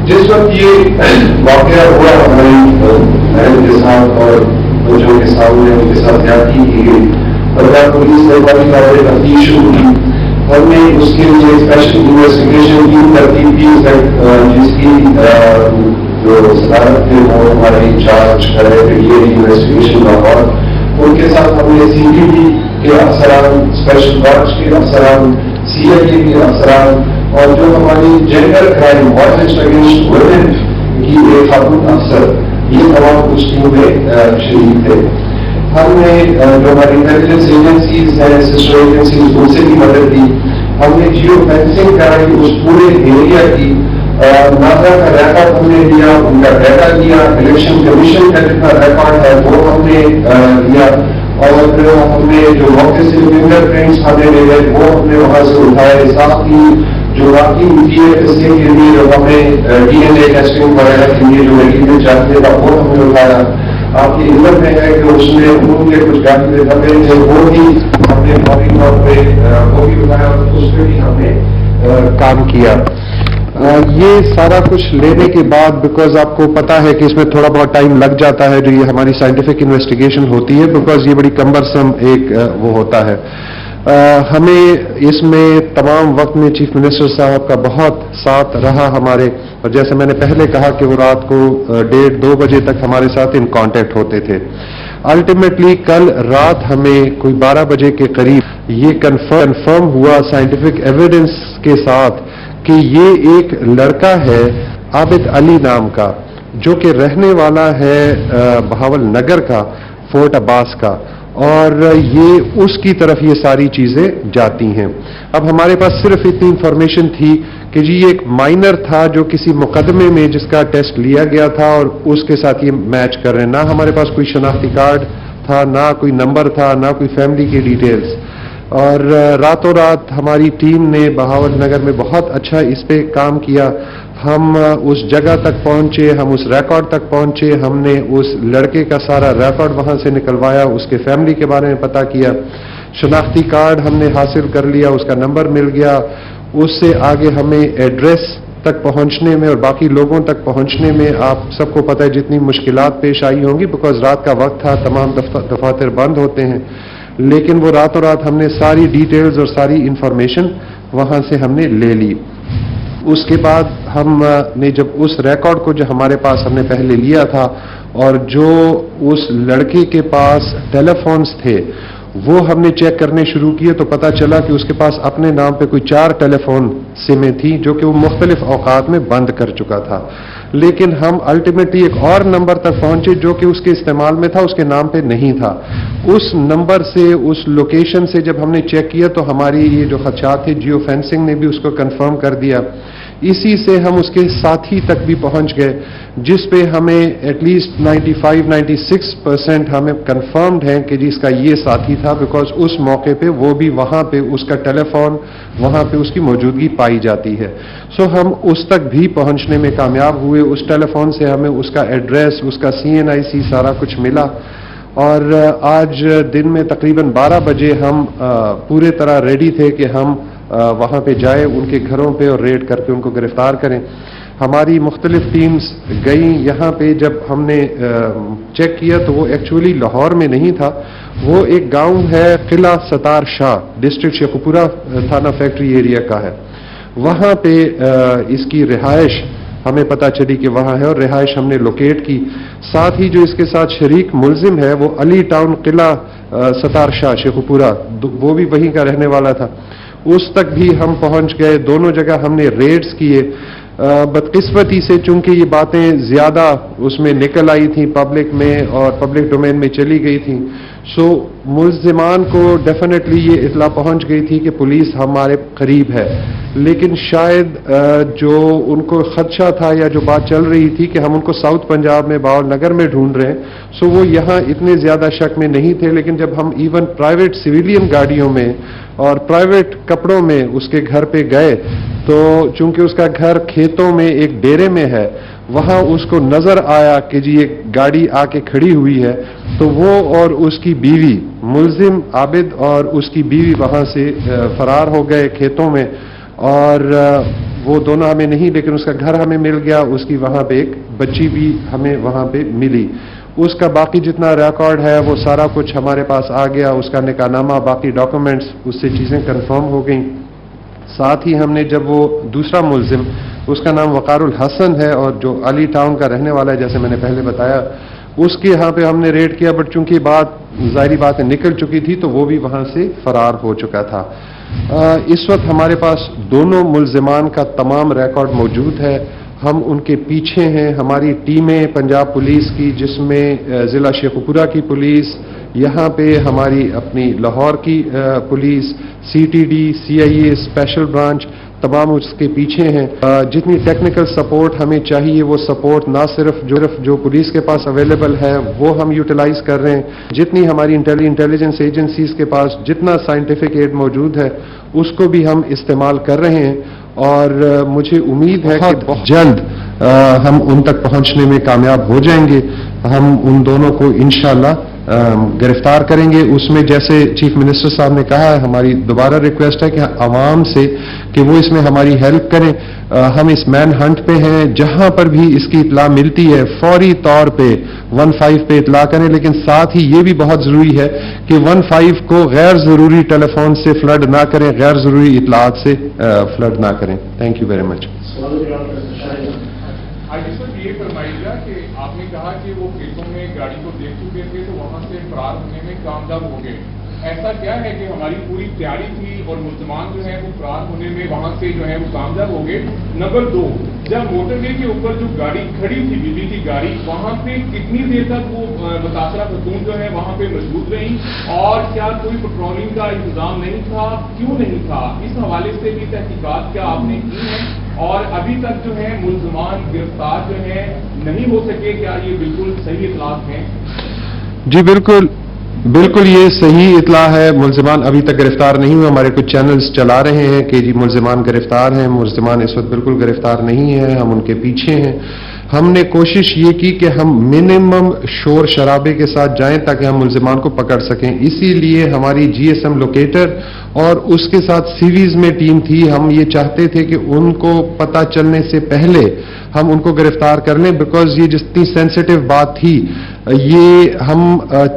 جس وقت یہ واقعہ ہوا ہماری بہن کے ساتھ اور بچوں کے سامنے ان کے ساتھ زیادتی کی گئی اور پولیس نے بڑی بڑی تفتیش شروع کی. ہم نے اس کے لیے اسپیشل انویسٹیگیشن ٹیم ترتیب کی جس کی جو صدارت میں وہ ہمارے انچارج کر رہے تھے یہ انویسٹیگیشن لاہور. ان کے ساتھ ہم نے سی بی ڈی کے افسران, اسپیشل برانچ کے افسران, سی آئی اے کے افسران اور جو ہماری gender crime violence against women کی ایک خاتون افسر, یہ تمام اس ٹیم میں شریک تھے. ہم نے جو ہماری انٹیلیجنس ایجنسیز ہیں, سسٹر ایجنسیز, ان سے بھی مدد دی. ہم نے جیو فینسنگ کرائی اس پورے ایریا کی, ناظرہ کا ریکارڈ ہم نے لیا, ان کا ڈیٹا لیا, الیکشن کمیشن کا جتنا ریکارڈ ہے وہ ہم نے لیا اور پھر ہم نے جو موقع سے فنگر پرنٹس ہمیں لے گئے وہ ہم نے وہاں سے اٹھائے. ساتھ ہی جو باقی اس کے لیے جو ہمیں ڈی این اے ٹیسٹنگ وغیرہ کے لیے جو میٹیریل چاہتے تھا وہ ہم نے اٹھایا. آپ کی علم میں ہے کہ اس میں ان کے کچھ گاڑی دھبے تھے وہ بھی ہم نے فوری طور پہ وہ بھی اٹھایا اور اس پہ بھی ہم نے کام کیا. یہ سارا کچھ لینے کے بعد بیکاز آپ کو پتا ہے کہ اس میں تھوڑا بہت ٹائم لگ جاتا ہے جو یہ ہماری سائنٹیفک انویسٹیگیشن ہوتی ہے, بیکاز یہ بڑی کمبرسم ایک وہ ہوتا ہے. ہمیں اس میں تمام وقت میں چیف منسٹر صاحب کا بہت ساتھ رہا ہمارے, اور جیسے میں نے پہلے کہا کہ وہ رات کو 1:30-2 بجے تک ہمارے ساتھ ان کانٹیکٹ ہوتے تھے. الٹیمیٹلی کل رات ہمیں کوئی 12 بجے کے قریب یہ کنفرم ہوا سائنٹیفک ایویڈنس کے ساتھ کہ یہ ایک لڑکا ہے عابد علی نام کا, جو کہ رہنے والا ہے بہاول نگر کا, فورٹ عباس کا, اور یہ اس کی طرف یہ ساری چیزیں جاتی ہیں. اب ہمارے پاس صرف اتنی انفارمیشن تھی کہ جی یہ ایک مائنر تھا جو کسی مقدمے میں جس کا ٹیسٹ لیا گیا تھا اور اس کے ساتھ یہ میچ کر رہے ہیں. نہ ہمارے پاس کوئی شناختی کارڈ تھا, نہ کوئی نمبر تھا, نہ کوئی فیملی کی ڈیٹیلز. اور راتوں رات ہماری ٹیم نے بہاول نگر میں بہت اچھا اس پہ کام کیا. ہم اس جگہ تک پہنچے, ہم اس ریکارڈ تک پہنچے, ہم نے اس لڑکے کا سارا ریکارڈ وہاں سے نکلوایا, اس کے فیملی کے بارے میں پتہ کیا, شناختی کارڈ ہم نے حاصل کر لیا, اس کا نمبر مل گیا. اس سے آگے ہمیں ایڈریس تک پہنچنے میں اور باقی لوگوں تک پہنچنے میں آپ سب کو پتہ ہے جتنی مشکلات پیش آئی ہوں گی, بیکاز رات کا وقت تھا, تمام دفاتر بند ہوتے ہیں. لیکن وہ راتوں رات ہم نے ساری ڈیٹیلز اور ساری انفارمیشن وہاں سے ہم نے لے لی. اس کے بعد ہم نے جب اس ریکارڈ کو جو ہمارے پاس ہم نے پہلے لیا تھا اور جو اس لڑکے کے پاس ٹیلی فونز تھے وہ ہم نے چیک کرنے شروع کیے, تو پتہ چلا کہ اس کے پاس اپنے نام پہ کوئی 4 ٹیلی فون سمیں تھیں جو کہ وہ مختلف اوقات میں بند کر چکا تھا. لیکن ہم الٹیمیٹلی ایک اور نمبر تک پہنچے جو کہ اس کے استعمال میں تھا, اس کے نام پہ نہیں تھا. اس نمبر سے, اس لوکیشن سے جب ہم نے چیک کیا تو ہماری یہ جو خدشات تھے جیو فینسنگ نے بھی اس کو کنفرم کر دیا. اسی سے ہم اس کے ساتھی تک بھی پہنچ گئے جس پہ ہمیں ایٹ لیسٹ 95-96% ہمیں کنفرمڈ ہیں کہ جی اس کا یہ ساتھی تھا, بیکاز اس موقع پہ وہ بھی وہاں پہ اس کا ٹیلی فون وہاں پہ اس کی موجودگی پائی جاتی ہے. سو ہم اس تک بھی پہنچنے میں کامیاب ہوئے. اس ٹیلی فون سے ہمیں اس کا ایڈریس, اس کا CNIC سارا کچھ ملا. اور آج دن میں تقریباً 12 بجے ہم پورے طرح ریڈی تھے کہ ہم وہاں پہ جائیں, ان کے گھروں پہ اور ریڈ کر کے ان کو گرفتار کریں. ہماری مختلف ٹیمز گئیں یہاں پہ. جب ہم نے چیک کیا تو وہ ایکچولی لاہور میں نہیں تھا, وہ ایک گاؤں ہے قلعہ ستار شاہ, ڈسٹرکٹ شیخوپورہ تھانہ فیکٹری ایریا کا ہے. وہاں پہ اس کی رہائش ہمیں پتہ چلی کہ وہاں ہے اور رہائش ہم نے لوکیٹ کی. ساتھ ہی جو اس کے ساتھ شریک ملزم ہے وہ علی ٹاؤن قلعہ ستار شاہ شیخوپورہ, وہ بھی وہیں کا رہنے والا تھا. اس تک بھی ہم پہنچ گئے. دونوں جگہ ہم نے ریڈز کیے. بدقسمتی سے چونکہ یہ باتیں زیادہ اس میں نکل آئی تھیں پبلک میں اور پبلک ڈومین میں چلی گئی تھیں, سو ملزمان کو ڈیفینیٹلی یہ اطلاع پہنچ گئی تھی کہ پولیس ہمارے قریب ہے. لیکن شاید جو ان کو خدشہ تھا یا جو بات چل رہی تھی کہ ہم ان کو ساؤتھ پنجاب میں بہاول نگر میں ڈھونڈ رہے ہیں, سو وہ یہاں اتنے زیادہ شک میں نہیں تھے. لیکن جب ہم ایون پرائیویٹ سویلین گاڑیوں میں اور پرائیویٹ کپڑوں میں اس کے گھر پہ گئے تو چونکہ اس کا گھر کھیتوں میں ایک ڈیرے میں ہے, وہاں اس کو نظر آیا کہ جی ایک گاڑی آ کے کھڑی ہوئی ہے, تو وہ اور اس کی بیوی, ملزم عابد اور اس کی بیوی وہاں سے فرار ہو گئے کھیتوں میں. اور وہ دونوں ہمیں نہیں، لیکن اس کا گھر ہمیں مل گیا، اس کی وہاں پہ ایک بچی بھی ہمیں وہاں پہ ملی. اس کا باقی جتنا ریکارڈ ہے وہ سارا کچھ ہمارے پاس آ گیا، اس کا نکاح نامہ، باقی ڈاکومنٹس، اس سے چیزیں کنفرم ہو گئیں. ساتھ ہی ہم نے جب وہ دوسرا ملزم، اس کا نام وقار الحسن ہے اور جو علی ٹاؤن کا رہنے والا ہے، جیسے میں نے پہلے بتایا، اس کے یہاں پہ ہم نے ریڈ کیا، بٹ چونکہ بات ظاہری بات نکل چکی تھی تو وہ بھی وہاں سے فرار ہو چکا تھا. اس وقت ہمارے پاس دونوں ملزمان کا تمام ریکارڈ موجود ہے. ہم ان کے پیچھے ہیں. ہماری ٹیمیں پنجاب پولیس کی، جس میں ضلع شیخوپورہ کی پولیس، یہاں پہ ہماری اپنی لاہور کی police, CTD، CIA special branch, تمام اس کے پیچھے ہیں. جتنی ٹیکنیکل سپورٹ ہمیں چاہیے وہ سپورٹ نہ صرف جو پولیس کے پاس اویلیبل ہے وہ ہم یوٹیلائز کر رہے ہیں، جتنی ہماری انٹیلیجنس ایجنسیز کے پاس جتنا سائنٹیفک ایڈ موجود ہے اس کو بھی ہم استعمال کر رہے ہیں. اور مجھے امید ہے کہ بہت جلد ہم ان تک پہنچنے میں کامیاب ہو جائیں گے. ہم ان دونوں کو انشاءاللہ گرفتار کریں گے. اس میں جیسے چیف منسٹر صاحب نے کہا ہے، ہماری دوبارہ ریکویسٹ ہے کہ عوام سے کہ وہ اس میں ہماری ہیلپ کریں. ہم اس مین ہنٹ پہ ہیں، جہاں پر بھی اس کی اطلاع ملتی ہے فوری طور پہ 15 پہ اطلاع کریں، لیکن ساتھ ہی یہ بھی بہت ضروری ہے کہ 15 کو غیر ضروری ٹیلی فون سے فلڈ نہ کریں، غیر ضروری اطلاعات سے فلڈ نہ کریں. Thank you very much. یہ فرمائیے گا کہ آپ نے کہا کہ وہ کھیتوں میں گاڑی کو دیکھ چکے تھے تو وہاں سے فرار ہونے میں کامیاب ہو گئے. ایسا کیا ہے کہ ہماری پوری تیاری تھی اور ملزمان جو ہے وہ فرار ہونے میں وہاں سے جو ہے وہ کامیاب ہو گئے؟ نمبر 2، جب موٹر وے کے اوپر جو گاڑی کھڑی تھی، بیوی کی گاڑی، وہاں پہ کتنی دیر تک وہ متاثرہ خاتون جو ہے وہاں پہ موجود رہی، اور کیا کوئی پیٹرولنگ کا انتظام نہیں تھا؟ کیوں نہیں تھا؟ اس حوالے سے بھی تحقیقات کیا آپ نے کی ہیں؟ اور ابھی تک جو ہے ملزمان گرفتار جو ہے نہیں ہو سکے، کیا یہ بالکل صحیح اطلاعات ہیں؟ جی بالکل یہ صحیح اطلاع ہے. ملزمان ابھی تک گرفتار نہیں ہوئے. ہمارے کچھ چینلز چلا رہے ہیں کہ جی ملزمان گرفتار ہیں. ملزمان اس وقت بالکل گرفتار نہیں ہیں، ہم ان کے پیچھے ہیں. ہم نے کوشش یہ کی کہ ہم منیمم شور شرابے کے ساتھ جائیں تاکہ ہم ملزمان کو پکڑ سکیں. اسی لیے ہماری GSM لوکیٹر اور اس کے ساتھ سیریز میں ٹیم تھی. ہم یہ چاہتے تھے کہ ان کو پتہ چلنے سے پہلے ہم ان کو گرفتار کر لیں، بیکاز یہ جتنی سینسیٹیو بات تھی، یہ ہم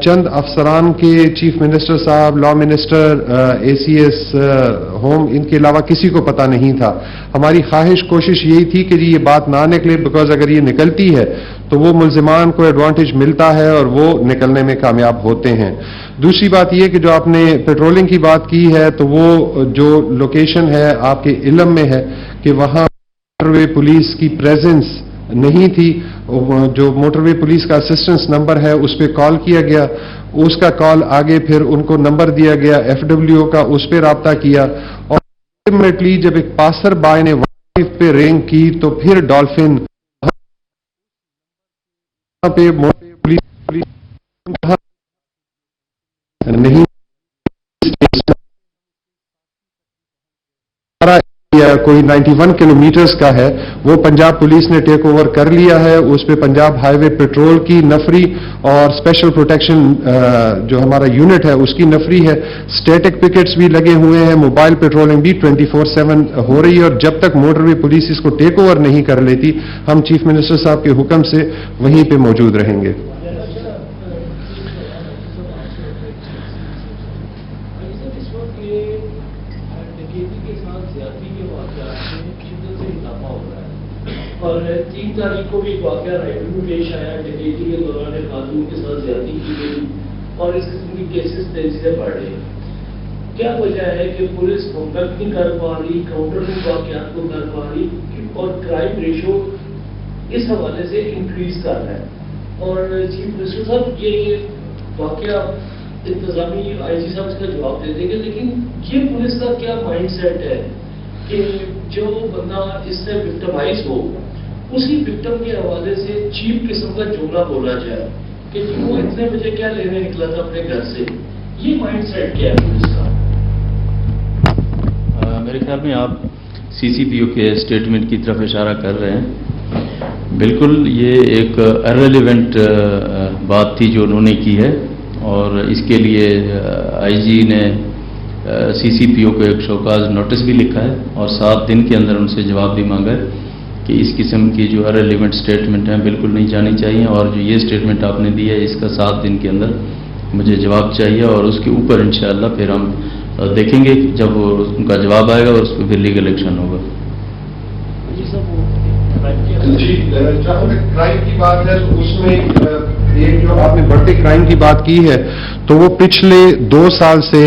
چند افسران کے، چیف منسٹر صاحب، لا منسٹر، ACS ہوم، ان کے علاوہ کسی کو پتہ نہیں تھا. ہماری کوشش یہی تھی کہ جی یہ بات نہ نکلے، بیکاز اگر یہ نکلتی ہے تو وہ ملزمان کو ایڈوانٹیج ملتا ہے اور وہ نکلنے میں کامیاب ہوتے ہیں. دوسری بات یہ کہ جو آپ نے پیٹرولنگ کی بات کی ہے، تو وہ جو لوکیشن ہے آپ کے علم میں ہے کہ وہاں موٹر وے پولیس کی پریزنس نہیں تھی. جو موٹر وے پولیس کا اسسٹنس نمبر ہے اس پہ کال کیا گیا، اس کا کال آگے پھر ان کو نمبر دیا گیا FWO کا، اس پہ رابطہ کیا، اور الٹیمیٹلی جب ایک پاسر بائی نے 15 پہ رنگ کی تو پھر ڈالفن پہ پولیس نہیں کوئی 91 کلومیٹرز کا ہے، وہ پنجاب پولیس نے ٹیک اوور کر لیا ہے. اس پہ پنجاب ہائی وے پیٹرول کی نفری اور اسپیشل پروٹیکشن جو ہمارا یونٹ ہے اس کی نفری ہے. اسٹیٹک پکٹس بھی لگے ہوئے ہیں، موبائل پیٹرولنگ بھی 24/7 ہو رہی ہے. اور جب تک موٹر وے پولیس اس کو ٹیک اوور نہیں کر لیتی، ہم چیف منسٹر صاحب کے حکم سے وہیں پہ موجود رہیں گے. اور 3 تاریخ کو بھی ایک واقعہ رائٹر میں پیش آیا، ڈکیتی کے دوران خاتون کے ساتھ زیادتی کی گئی اور اس قسم کی کیسز تیزی سے بڑھ رہے ہیں. کیا وجہ ہے کہ پولیس کاؤنٹر نہیں کر پا رہی، کاؤنٹر میں واقعات کو کر پا رہی، اور کرائم ریشو اس حوالے سے انکریز کر رہا ہے؟ اور چیف منسٹر صاحب یہ واقعہ انتظامی IG صاحب اس کا جواب دے دیں گے، لیکن یہ پولیس کا کیا مائنڈ سیٹ ہے کہ جو بندہ اس سے وکٹمائز ہو، اسی وکٹم کے حوالے سے چیپ قسم کا جملہ بولا جائے کہ وہ اتنے بجے کیا لینے نکلا تھا اپنے گھر سے؟ یہ مائنڈ سیٹ کیا ہے پولیس کا؟ میرے خیال میں آپ CCPO کے اسٹیٹمنٹ کی طرف اشارہ کر رہے ہیں. بالکل یہ ایک ارریلیونٹ بات تھی جو انہوں نے کی ہے، اور اس کے لیے IG نے CCPO کو ایک شوکاز نوٹس بھی لکھا ہے اور 7 دن کے اندر ان سے جواب بھی مانگا ہے کہ اس قسم کی جو ریلیونٹ اسٹیٹمنٹ ہیں بالکل نہیں جانی چاہیے، اور جو یہ اسٹیٹمنٹ آپ نے دی ہے اس کا 7 دن کے اندر مجھے جواب چاہیے، اور اس کے اوپر انشاءاللہ پھر ہم دیکھیں گے جب ان کا جواب آئے گا اور اس پہ پھر لیگل ایکشن ہوگا۔ جی، جہاں تک کرائم کی بات ہے تو اس میں ایک جو آپ نے بڑھتے کرائم کی بات کی ہے تو وہ پچھلے 2 سال سے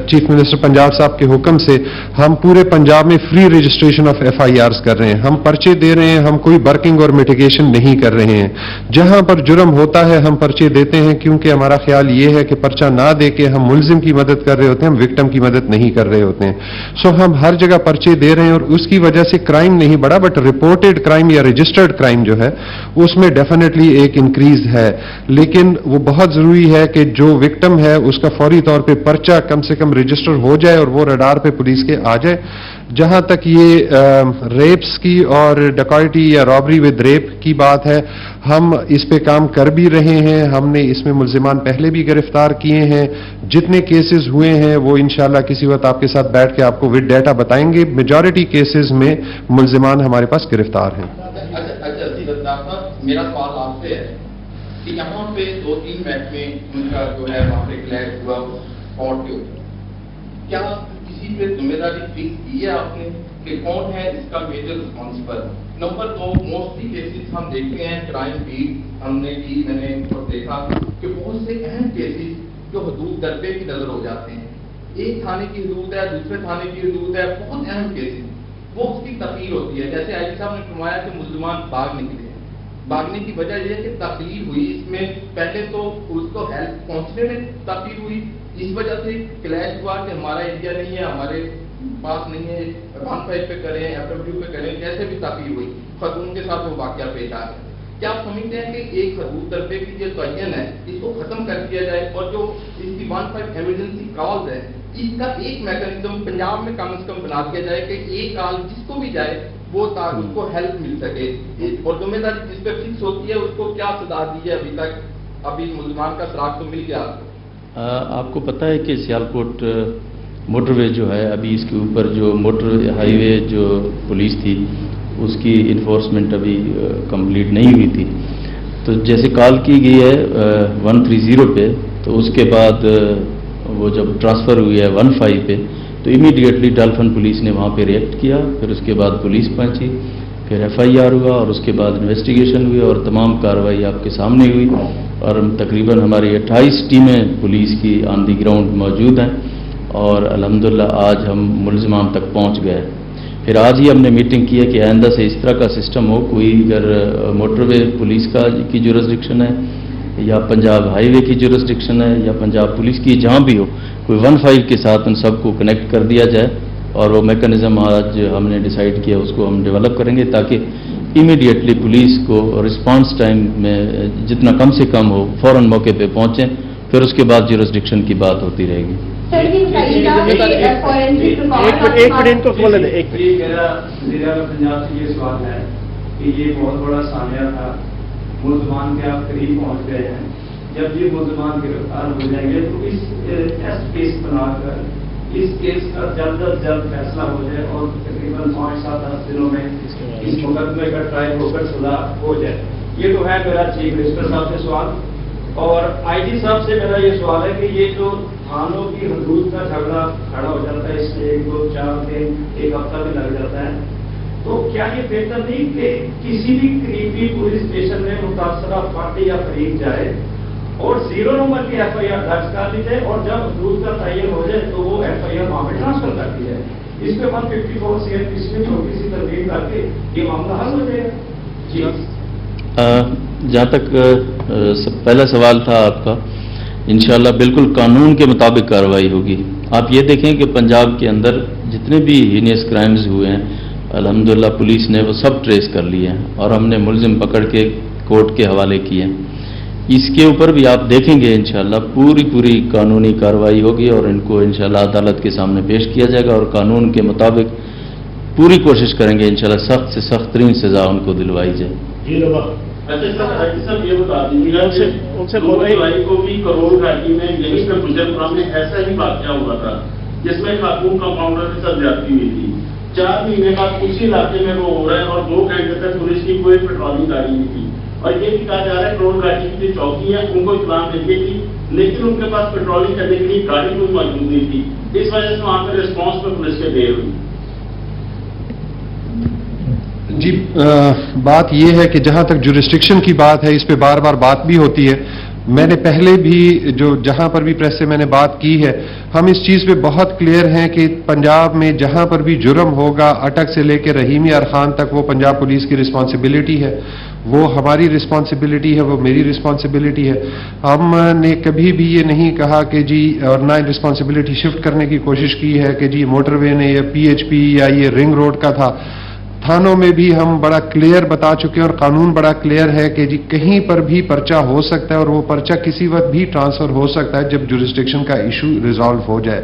چیف منسٹر پنجاب صاحب کے حکم سے ہم پورے پنجاب میں فری رجسٹریشن آف FIRs کر رہے ہیں، ہم پرچے دے رہے ہیں، ہم کوئی برکنگ اور میٹیگیشن نہیں کر رہے ہیں۔ جہاں پر جرم ہوتا ہے ہم پرچے دیتے ہیں، کیونکہ ہمارا خیال یہ ہے کہ پرچہ نہ دے کے ہم ملزم کی مدد کر رہے ہوتے ہیں، ہم وکٹم کی مدد نہیں کر رہے ہوتے ہیں۔ سو ہم ہر جگہ پرچے دے رہے ہیں اور اس کی وجہ سے کرائم نہیں بڑھا، بٹ رپورٹڈ کرائم یا رجسٹرڈ کرائم جو ہے اس میں ڈیفینیٹلی ایک انکریز ہے، لیکن وہ بہت ضروری ہے کہ جو وکٹم ہے اس کا فوری طور پہ پرچہ کم سے کم رجسٹر ہو جائے اور وہ رڈار پہ پولیس کے آ جائے۔ جہاں تک یہ ریپس کی اور ڈکائٹی یا رابری ود ریپ کی بات ہے، ہم اس پہ کام کر بھی رہے ہیں، ہم نے اس میں ملزمان پہلے بھی گرفتار کیے ہیں، جتنے کیسز ہوئے ہیں وہ انشاءاللہ کسی وقت آپ کے ساتھ بیٹھ کے آپ کو ود ڈیٹا بتائیں گے۔ میجورٹی کیسز میں ملزمان ہمارے پاس گرفتار ہیں۔ اچھا، میرا سوال آپ سے ہے کہ یہاں پہ 2-3 محکمے ان کا جو ہے وہاں پہ کلیئر ہوا اسپاٹ کے اوپر، کیا کسی پہ ذمہ داری فکس کی ہے آپ نے کہ کون ہے اس کا میجر رسپانسبل؟ نمبر 2، موسٹلی کیسز ہم دیکھتے ہیں کرائم بیٹ ہم نے کی، میں نے دیکھا کہ بہت سے اہم کیسز جو حدود دربے کی نظر ہو جاتے ہیں، ایک تھانے کی حدود ہے، دوسرے تھانے کی حدود ہے، بہت اہم کیسز وہ اس کی تخلیق ہوتی ہے۔ جیسے آئی جی صاحب نے فرمایا کہ ملزمان بھاگ نکلے، بھاگنے کی وجہ یہ ہے کہ تخلیق ہوئی، اس میں پہلے تو اس کو ہیلپ پہنچنے میں تخلیق ہوئی، اس وجہ سے کلیش ہوا کہ ہمارا ایریا نہیں ہے، ہمارے پاس نہیں ہے، 15 پہ کریں، FW پہ کریں، جیسے بھی تخلیق ہوئی خاتون کے ساتھ وہ واقعہ پیش آ گیا۔ کیا آپ سمجھتے ہیں کہ ایک حدود دربے کی جو تعین ہے اس کو ختم کر دیا جائے اور جو اس کی 15 ایمرجنسی کالز ہے اس کا ایک میکانزم پنجاب میں کم از کم بنا دیا جائے کہ ایک کال جس کو بھی جائے وہ اس کو ہیلپ مل سکے، اور ذمہ داری جس پہ فکس ہوتی ہے اس کو کیا سزا دی ہے ابھی تک؟ ابھی ملزمان کا سراغ تو مل گیا۔ آپ کو پتہ ہے کہ سیالکوٹ موٹر وے جو ہے ابھی اس کے اوپر جو موٹر ہائی وے جو پولیس تھی اس کی انفورسمنٹ ابھی کمپلیٹ نہیں ہوئی تھی، تو جیسے کال کی گئی ہے 130 پہ، تو اس کے بعد وہ جب ٹرانسفر ہوئی ہے 15 پہ تو امیڈیٹلی ڈالفن پولیس نے وہاں پہ ریئیکٹ کیا، پھر اس کے بعد پولیس پہنچی، پھر FIR ہوا اور اس کے بعد انویسٹیگیشن ہوئی اور تمام کارروائی آپ کے سامنے ہوئی، اور تقریباً ہماری 28 ٹیمیں پولیس کی آن دی گراؤنڈ موجود ہیں، اور الحمدللہ آج ہم ملزمان تک پہنچ گئے۔ پھر آج ہی ہم نے میٹنگ کی ہے کہ آئندہ سے اس طرح کا سسٹم ہو، کوئی اگر موٹر وے پولیس کی جورسڈکشن ہے یا پنجاب ہائی وے کی جورسڈکشن ہے یا پنجاب پولیس کی، جہاں بھی ہو، کوئی 15 کے ساتھ ان سب کو کنیکٹ کر دیا جائے، اور وہ میکانزم آج ہم نے ڈیسائیڈ کیا اس کو ہم ڈیولپ کریں گے تاکہ امیڈیٹلی پولیس کو رسپانس ٹائم میں جتنا کم سے کم ہو فوراً موقع پہ پہنچیں، پھر اس کے بعد جورسڈکشن کی بات ہوتی رہے گی۔ ایک منٹ کو کھول دیں۔ میرا پنجاب سے یہ سوال ہے کہ یہ بہت بڑا سانحہ تھا، ملزمان کے آپ قریب پہنچ گئے ہیں، جب یہ ملزمان گرفتار ہو جائیں گے تو اس ٹیسٹ کیس بنا کر اس کیس کا جلد از جلد فیصلہ ہو جائے اور تقریباً 5-7-10 دنوں میں اس مقدمے کا ٹرائل ہو کر سزا ہو جائے۔ یہ تو ہے میرا چیف منسٹر صاحب سے سوال، اور IG صاحب سے میرا یہ سوال ہے کہ یہ جو تھانوں کی حدود کا جھگڑا کھڑا ہو جاتا ہے، اس میں 1-2-4 دن 1 ہفتہ بھی لگ جاتا ہے، تو کیا یہ بہتر نہیں کہ کسی بھی قریبی پولیس اسٹیشن میں متاثرہ پارٹی یا فریق جائے اور 0 نمبر کی FIR درج کر لی جائے، اور جب حدود کا تعین ہو جائے تو وہ FIR وہاں پہ ٹرانسفر کر دی جائے؟ اس پہ 154 CRPC میں چھوٹی سی ترمیم کر کے یہ معاملہ حل ہو جائے گا۔ جی، جہاں تک پہلا سوال تھا آپ کا، انشاءاللہ بالکل قانون کے مطابق کارروائی ہوگی۔ آپ یہ دیکھیں کہ پنجاب کے اندر جتنے بھی ہینیس کرائمز ہوئے ہیں الحمدللہ پولیس نے وہ سب ٹریس کر لیے ہیں، اور ہم نے ملزم پکڑ کے کورٹ کے حوالے کیے ہیں۔ اس کے اوپر بھی آپ دیکھیں گے انشاءاللہ پوری قانونی کارروائی ہوگی، اور ان کو انشاءاللہ عدالت کے سامنے پیش کیا جائے گا، اور قانون کے مطابق پوری کوشش کریں گے انشاءاللہ سخت سے سخت ترین سزا ان کو دلوائی جائے۔ اچھا سر یہ بتا دیجیے گا کہ 2 جولائی کو بھی کروڑ گھاٹی میں یہیں پہ گجرپورہ میں ایسا ہی واقعہ ہوا تھا جس میں خاتون کمپاؤنڈر کے ساتھ زیادتی ہوئی تھی. 4 مہینے بعد اسی علاقے میں وہ ہو رہے ہیں اور 2 گھنٹے تک پولیس کی کوئی پیٹرولنگ جاری نہیں تھی. اور یہ بھی کہا جا رہا ہے ٹول گاڑی کی جو چوکی ہے ان کو اطلاع دے دی تھی, لیکن ان کے پاس پیٹرولنگ کرنے کے لیے گاڑی کوئی موجود نہیں تھی. اس وجہ سے وہاں پہ ریسپانس پہ پولیس کے دیر ہوئی. جی بات یہ ہے کہ جہاں تک جورسڈکشن کی بات ہے اس پہ بار بار بات بھی ہوتی ہے. میں نے پہلے بھی جہاں پر بھی پریس سے میں نے بات کی ہے, ہم اس چیز پہ بہت کلیئر ہیں کہ پنجاب میں جہاں پر بھی جرم ہوگا اٹک سے لے کے رحیمی ارخان تک وہ پنجاب پولیس کی رسپانسبلٹی ہے, وہ ہماری رسپانسبلٹی ہے, وہ میری رسپانسبلٹی ہے. ہم نے کبھی بھی یہ نہیں کہا کہ جی, اور نہ رسپانسبلٹی شفٹ کرنے کی کوشش کی ہے کہ جی موٹر وے نے یا پی ایچ پی یا یہ رنگ روڈ کا تھا. تھانوں میں بھی ہم بڑا کلیئر بتا چکے ہیں اور قانون بڑا کلیئر ہے کہ جی کہیں پر بھی پرچہ ہو سکتا ہے اور وہ پرچہ کسی وقت بھی ٹرانسفر ہو سکتا ہے جب جورسڈکشن کا ایشو ریزالو ہو جائے.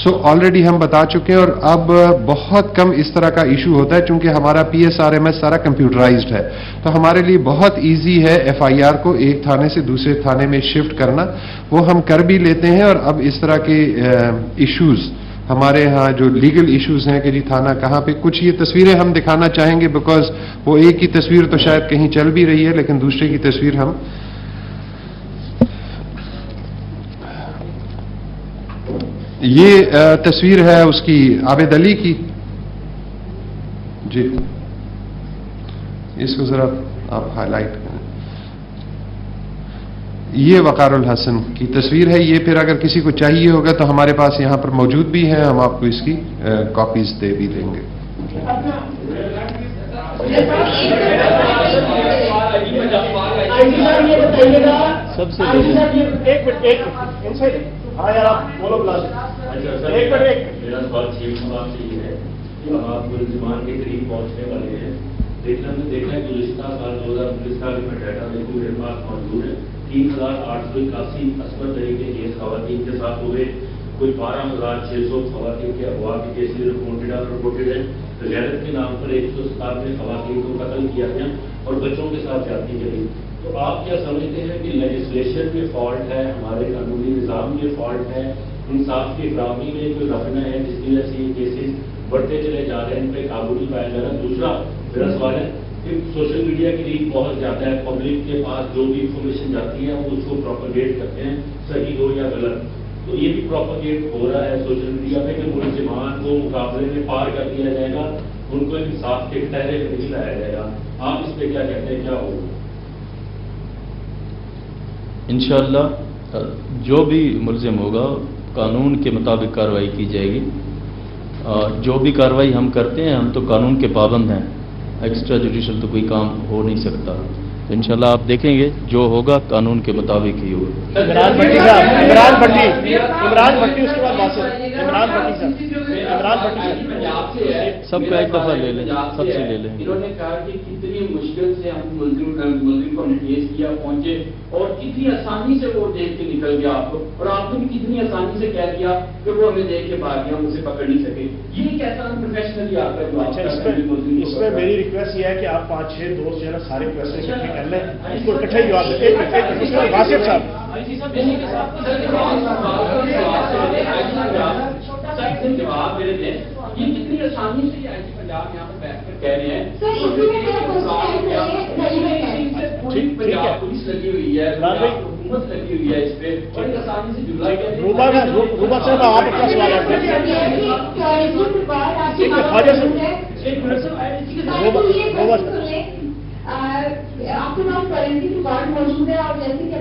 سو آلریڈی ہم بتا چکے ہیں اور اب بہت کم اس طرح کا ایشو ہوتا ہے چونکہ ہمارا P S R M S سارا کمپیوٹرائزڈ ہے, تو ہمارے لیے بہت ایزی ہے ایف آئی آر کو ایک تھانے سے دوسرے تھانے میں شفٹ کرنا. وہ ہم کر بھی لیتے ہیں اور اب اس طرح کے ایشوز ہمارے ہاں جو لیگل ایشوز ہیں کہ جی تھانہ کہاں پہ, کچھ یہ تصویریں ہم دکھانا چاہیں گے بیکاز وہ ایک کی تصویر تو شاید کہیں چل بھی رہی ہے لیکن دوسرے کی تصویر ہم یہ تصویر ہے اس کی عابد علی کی. جی اس کو ذرا آپ ہائی لائٹ کریں. یہ وقار الحسن کی تصویر ہے. یہ پھر اگر کسی کو چاہیے ہوگا تو ہمارے پاس یہاں پر موجود بھی ہے, ہم آپ کو اس کی کاپیز دے بھی دیں گے. سب سے میرا سوال چیف صاحب سے یہ ہے کہ آپ ملزمان کے قریب پہنچنے والے ہیں. دیکھا ہے گزشتہ سال 2019 کا بھی میں ڈیٹا دیکھوں میرے پاس موجود ہے 3881 عصمت دری کے کیس خواتین کے ساتھ ہوئے, کوئی 12600 خواتین کے اغوا کے کیسز رپورٹڈ ہیں. غیرت کے نام پر 197 خواتین کو قتل کیا گیا اور بچوں کے ساتھ زیادتی کری. تو آپ کیا سمجھتے ہیں کہ لیجسلیشن میں فالٹ ہے, ہمارے قانونی نظام میں فالٹ ہے, انصاف کی فراہمی میں کوئی رفنا ہے جس کی وجہ سے یہ کیسز بڑھتے چلے جا رہے ہیں, ان پہ قابو نہیں پایا جا رہا؟ دوسرا میرا سوال ہے کہ سوشل میڈیا کی ریچ بہت زیادہ ہے, پبلک کے پاس جو بھی انفارمیشن جاتی ہے وہ اس کو پروپیگیٹ کرتے ہیں, صحیح ہو یا غلط. تو یہ بھی پروپیگیٹ ہو رہا ہے سوشل میڈیا پہ کہ ملزمان کو مقابلے میں پار کر دیا جائے گا, ان کو انصاف کے ٹہرے پہ نہیں لایا جائے گا. آپ اس پہ کیا کہتے ہیں, کیا ہوگا؟ انشاءاللہ جو بھی ملزم ہوگا قانون کے مطابق کارروائی کی جائے گی. جو بھی کارروائی ہم کرتے ہیں ہم تو قانون کے پابند ہیں, ایکسٹرا جوڈیشل تو کوئی کام ہو نہیں سکتا. تو انشاءاللہ آپ دیکھیں گے جو ہوگا قانون کے مطابق ہی ہوگا. عمران بھٹی صاحب, عمران بھٹی اس کے بعد باسط عمران بھٹی سب کا ایک دفعہ لے لیں, سب سے لے لیں. انہوں نے کہا کہ کتنی مشکل سے ہم ملزم کو کیس کیا پہنچے اور کتنی آسانی سے وہ دیکھ کے نکل گیا آپ کو, اور آپ نے بھی کتنی آسانی سے کہہ دیا کہ وہ ہمیں دیکھ کے بھاگ گیا, ہم اسے پکڑ نہیں سکے. یہ کیسا پروفیشنلی آپ کا جواب؟ اس میں میری ریکویسٹ یہ ہے کہ آپ 5-6 دوست جو ہے نا سارے کوشچن اکٹھے کر لیں, اس کو اکٹھے جواب دیں. واسف صاحب جواب میرے دیں, یہ کتنی آسانی سے آئی جی پنجاب یہاں پر بیٹھ کر کہہ رہے ہیں پنجاب پولیس لگی ہوئی ہے, حکومت لگی ہوئی ہے اس پہ, بڑی آسانی سے جملہ روبا صاحب آپ اپنا سوال آپ کے پاس فورینسک ریکارڈ موجود ہے اور جیسے کہ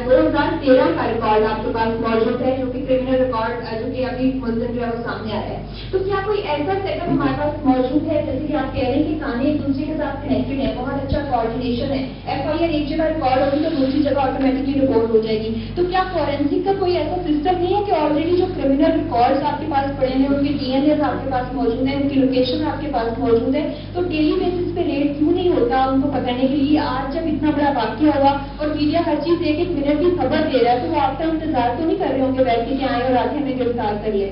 2013 کا ریکارڈ آپ کے پاس موجود ہے جو کہ کرمنل ریکارڈ جو کہ ابھی ملزم جو ہے وہ سامنے آیا ہے. تو کیا کوئی ایسا سیٹ اپ ہمارے پاس موجود ہے جیسے کہ آپ کہہ رہے ہیں کہ کھانے ایک دوسرے کے ساتھ کنیکٹڈ ہے, بہت اچھا کوآرڈینیشن ہے, ایف آئی آر ایک جگہ ریکارڈ ہوگی تو دوسری جگہ آٹومیٹکلی رپورٹ ہو جائے گی. تو کیا فورینسک کا کوئی ایسا سسٹم نہیں ہے کہ آلریڈی جو کرمنل ریکارڈس آپ کے پاس پڑے ہیں ان کے ڈی این ایز آپ کے پاس موجود ہیں, ان کی لوکیشن آپ کے پاس موجود ہے, تو ڈیلی بیسس پہ ریٹ کیوں نہیں ہوتا ان کو پکڑنے کے لیے؟ آج جب اتنا بڑا واقعہ ہوا اور میڈیا ہر چیز ایک منٹ کی خبر دے رہا ہے تو وہ آپ کا انتظار تو نہیں کر رہے ہوں گے بیٹھ کے کہ آئے اور آگے ہمیں گرفتار کریے؟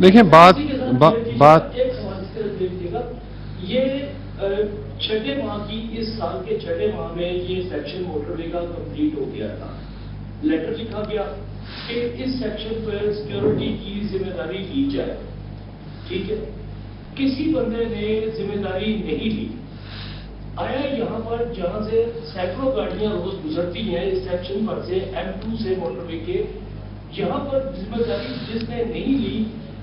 دیکھیں بات یہ 6 ماہ کی, اس سال کے 6 ماہ میں یہ سیکشن موٹر وے کا کمپلیٹ ہو گیا تھا, لیٹر لکھا گیا, کہ اس سیکشن پر سیکیورٹی کی ذمہ داری لی جائے. ٹھیک ہے, کسی بندے نے ذمہ داری نہیں لی. آیا یہاں پر جہاں سے سینکڑوں گاڑیاں روز گزرتی ہیں اس سیکشن پر سے M2 سے موٹر وے کے, یہاں پر ذمہ داری جس نے نہیں لی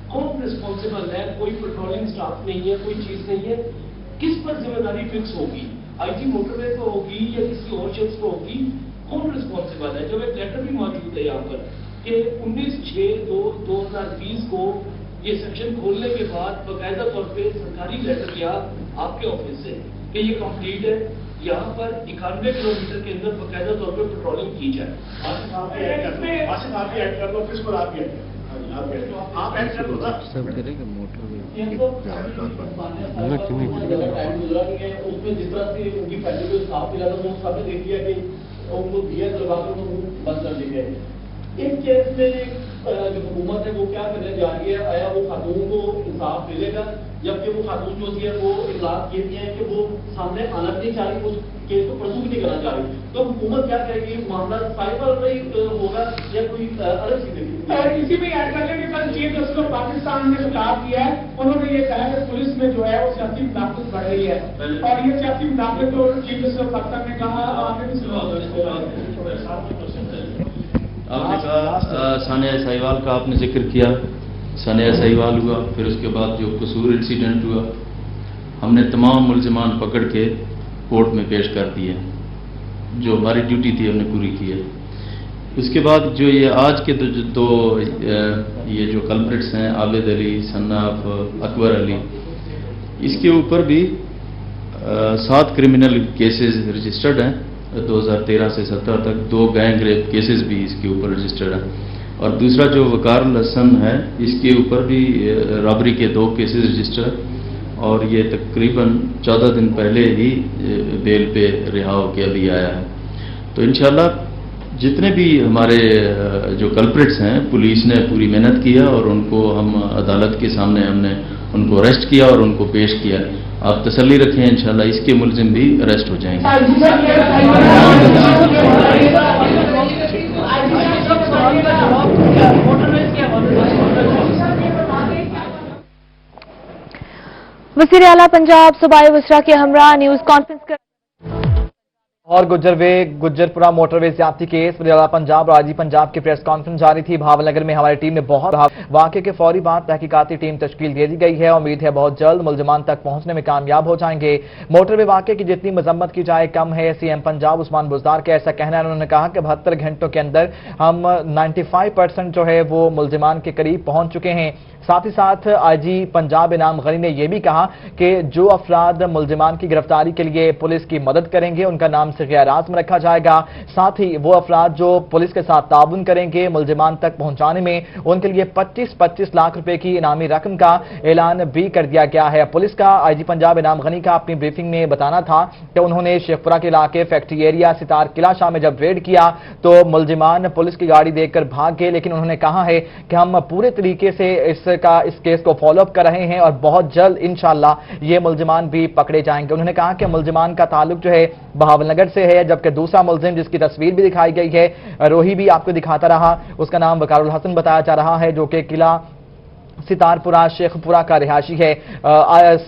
کون ریسپانسبل ہے؟ کوئی پیٹرولنگ سٹاف نہیں ہے, کوئی چیز نہیں ہے, کس پر ذمہ داری فکس ہوگی؟ آئی جی موٹر وے کو ہوگی یا کسی اور شخص کو ہوگی؟ کون ریسپانسبل ہے؟ جب ایک لیٹر بھی موجود ہے یہاں پر کہ 19/6/2020 کو یہ سیکشن کھولنے کے بعد باقاعدہ طور پہ سرکاری لیٹر گیا آپ کے آفس سے کہ یہ کمپلیٹ ہے, یہاں پر 91 کلومیٹر کے اندر باقاعدہ طور پہ پیٹرولنگ کی جائے. آپ ایڈ کر دو, کس پر آپ ایڈ کر دو نا. اس میں جس طرح سے ان کی فیملی کو صاف ملا تھا وہ سب نے دیکھ لیا کہ ان کو دیا دلوا کر بند کر دی گئے. اس کیس میں جو حکومت ہے وہ کیا کرنے جا رہی ہے؟ آیا وہ خاتون کو انصاف ملے گا جبکہ وہ خاتون جو ہوتی ہے وہ اطلاعات یہ بھی ہے کہ وہ سامنے آنا نہیں چاہ رہی, اس کیس کو پرسو بھی نہیں کرنا چاہ رہی, تو حکومت کیا کرے گی؟ معاملہ سائبر میں ہوگا یا کوئی الگ چیز ہوگی؟ اور اسی میں ایڈ کر لیں کہ کل چیف جسٹس آف پاکستان نے خطاب کیا ہے, انہوں نے یہ کہا کہ پولیس میں جو ہے وہ سیاسی مداخلت بڑھ رہی ہے, اور یہ سیاسی مداخلت جو چیف جسٹس آف پاکستان نے کہا آپ نے کہا ثانیہ سہیوال کا آپ نے ذکر کیا. ثانیہ سہیوال ہوا, پھر اس کے بعد جو قصور انسیڈنٹ ہوا, ہم نے تمام ملزمان پکڑ کے کورٹ میں پیش کر دیے, جو ہماری ڈیوٹی تھی ہم نے پوری کی ہے. اس کے بعد جو یہ آج کے دو یہ جو کلپریٹس ہیں عابد علی صناف اکبر علی, اس کے اوپر بھی 7 کرمنل کیسز رجسٹرڈ ہیں 2013 سے 17 تک. 2 گینگ ریپ کیسز بھی اس کے اوپر رجسٹرڈ ہیں, اور دوسرا جو وقار الحسن ہے اس کے اوپر بھی رابری کے 2 کیسز رجسٹر, اور یہ تقریباً 14 دن پہلے ہی بیل پہ رہا ہو کے ابھی آیا ہے. تو انشاءاللہ جتنے بھی ہمارے جو کلپریٹس ہیں پولیس نے پوری محنت کیا, اور ان کو ہم عدالت کے سامنے ہم نے ان کو اریسٹ کیا اور ان کو پیش کیا. آپ تسلی رکھیں انشاءاللہ اس کے ملزم بھی اریسٹ ہو جائیں گے. وزیر اعلیٰ پنجاب صوبائی وزراء کے ہمراہ نیوز کانفرنس کر اور گجرپورہ موٹر وے زیادتی کیس وزیر اعلیٰ پنجاب اور آئی جی پنجاب کی پریس کانفرنس جاری تھی. بھاول نگر میں ہماری ٹیم نے بہت واقعے کے فوری بعد تحقیقاتی ٹیم تشکیل دے دی گئی ہے. امید ہے بہت جلد ملزمان تک پہنچنے میں کامیاب ہو جائیں گے. موٹر وے واقعے کی جتنی مذمت کی جائے کم ہے. سی ایم پنجاب عثمان بزدار کا ایسا کہنا ہے. انہوں نے کہا کہ 72 گھنٹوں کے اندر ہم 95% جو ہے وہ ملزمان کے قریب پہنچ چکے ہیں. ساتھ ہی ساتھ آئی جی پنجاب انعام غنی نے یہ بھی کہا کہ جو افراد ملزمان کی گرفتاری کے لیے پولیس کی مدد کریں گے ان کا نام صیغہ اعراض میں رکھا جائے گا. ساتھ ہی وہ افراد جو پولیس کے ساتھ تعاون کریں گے ملزمان تک پہنچانے میں ان کے لیے 25 لاکھ روپے کی انعامی رقم کا اعلان بھی کر دیا گیا ہے. پولیس کا آئی جی پنجاب انعام غنی کا اپنی بریفنگ میں بتانا تھا کہ انہوں نے شیخ پورہ کے علاقے فیکٹری ایریا ستار قلعہ شاہ میں جب ریڈ کیا تو ملزمان پولیس کی گاڑی دیکھ کر بھاگ گئے, لیکن انہوں نے کہا ہے کہ ہم پورے طریقے سے اس کیس کو فالو اپ کر رہے ہیں اور بہت جلد انشاءاللہ یہ ملزمان بھی پکڑے جائیں گے. انہوں نے کہا کہ ملزمان کا تعلق جو ہے بہاول نگر سے ہے, جبکہ دوسرا ملزم جس کی تصویر بھی دکھائی گئی ہے روہی بھی آپ کو دکھاتا رہا, اس کا نام وقار الحسن بتایا جا رہا ہے جو کہ قلعہ ستارپورہ شیخ پورہ کا رہائشی ہے.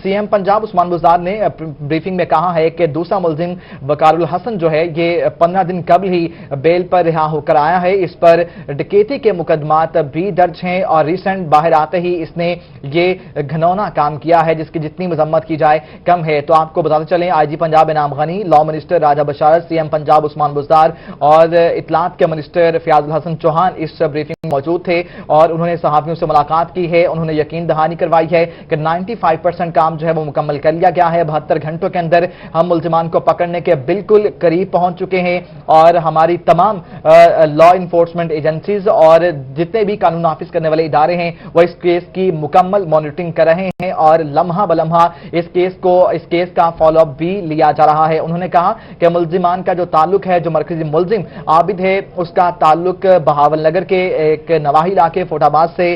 سی ایم پنجاب عثمان بزدار نے بریفنگ میں کہا ہے کہ دوسرا ملزم وقار الحسن جو ہے یہ 15 دن قبل ہی بیل پر رہا ہو کر آیا ہے. اس پر ڈکیتی کے مقدمات بھی درج ہیں اور ریسنٹ باہر آتے ہی اس نے یہ گھنونا کام کیا ہے جس کی جتنی مذمت کی جائے کم ہے. تو آپ کو بتاتے چلیں آئی جی پنجاب انعام غنی, لا منسٹر راجہ بشارت, سی ایم پنجاب عثمان بزدار اور اطلاعات کے منسٹر فیاض الحسن چوہان اس بریفنگ میں موجود تھے اور انہوں نے صحافیوں سے ملاقات کی ہے. انہوں نے یقین دہانی کروائی ہے کہ 95% کام جو ہے وہ مکمل کر لیا گیا ہے. 72 گھنٹوں کے اندر ہم ملزمان کو پکڑنے کے بالکل قریب پہنچ چکے ہیں اور ہماری تمام لا انفورسمنٹ ایجنسیز اور جتنے بھی قانون نافذ کرنے والے ادارے ہیں وہ اس کیس کی مکمل مانیٹرنگ کر رہے ہیں اور لمحہ بلمحہ اس کیس کا فالو اپ بھی لیا جا رہا ہے. انہوں نے کہا کہ ملزمان کا جو تعلق ہے, جو مرکزی ملزم عابد ہے, اس کا تعلق بہاول نگر کے ایک نواحی علاقے فوٹ آباد سے